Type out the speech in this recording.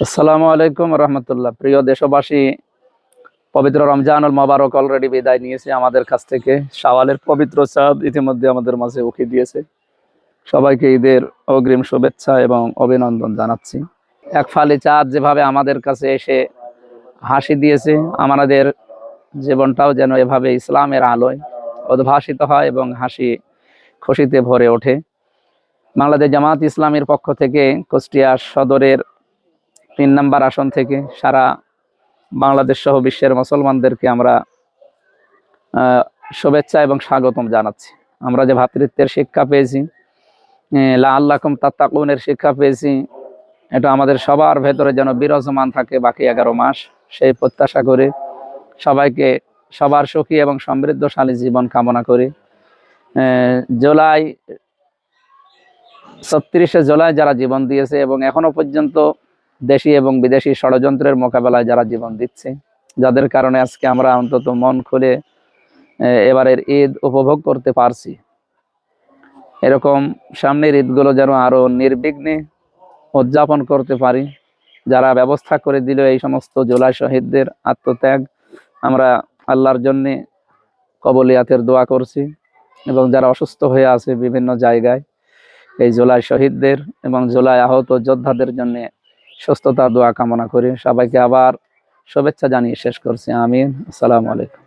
আসসালামু আলাইকুম রহমতুল্লাহ। প্রিয় দেশবাসী, পবিত্র রমজানুল মোবারক অলরেডি বিদায় নিয়েছে আমাদের কাছ থেকে। শাওয়ালের পবিত্র চাঁদ ইতিমধ্যে আমাদের মাঝে উঁকি দিয়েছে। সবাইকে ঈদের অগ্রিম শুভেচ্ছা এবং অভিনন্দন জানাচ্ছি। এক ফালি চাঁদ যেভাবে আমাদের কাছে এসে হাসি দিয়েছে, আমাদের জীবনটাও যেন এভাবে ইসলামের আলোয় উদ্ভাসিত হয় এবং হাসি খুশিতে ভরে ওঠে। বাংলাদেশ জামাত ইসলামের পক্ষ থেকে কুষ্টিয়া সদরের ৩ নম্বর আসন থেকে সারা বাংলাদেশ সহ বিশ্বের মুসলমানদেরকে আমরা শুভেচ্ছা এবং স্বাগতম জানাচ্ছি। আমরা যে ভ্রাতৃত্বের শিক্ষা পেয়েছি, লাআল্লাকুম তাত্তাকুনের শিক্ষা পেয়েছি, এটা আমাদের সবার ভেতরে যেন বিরাজমান থাকে বাকি 11 মাস। সেই প্রত্যাশা করে সবাইকে সবার সুখী এবং সমৃদ্ধশালী জীবন কামনা করে জুলাই ৩৬ জুলাই যারা জীবন দিয়েছে এবং এখনো পর্যন্ত দেশি এবং বিদেশি ষড়যন্ত্রের মোকাবেলায় যারা জীবন দিচ্ছে, যাদের কারণে আজকে আমরা অন্তত মন খুলে এবারের ঈদ উপভোগ করতে পারছি, এরকম সামনের ঈদগুলো যেন আরো নির্বিঘ্নে উদযাপন করতে পারি। যারা ব্যবস্থা করে দিল এই সমস্ত জুলাই শহীদদের আত্মত্যাগ, আমরা আল্লাহর জন্য কবুলিয়াতের দোয়া করছি। এবং যারা অসুস্থ হয়ে আছে বিভিন্ন জায়গায়, এই জুলাই শহীদদের এবং জুলাই আহত যোদ্ধাদের জন্য সুস্থতা দোয়া কামনা করি। সবাইকে আবার শুভেচ্ছা জানিয়ে শেষ করছি। আমিন। আসসালামু আলাইকুম।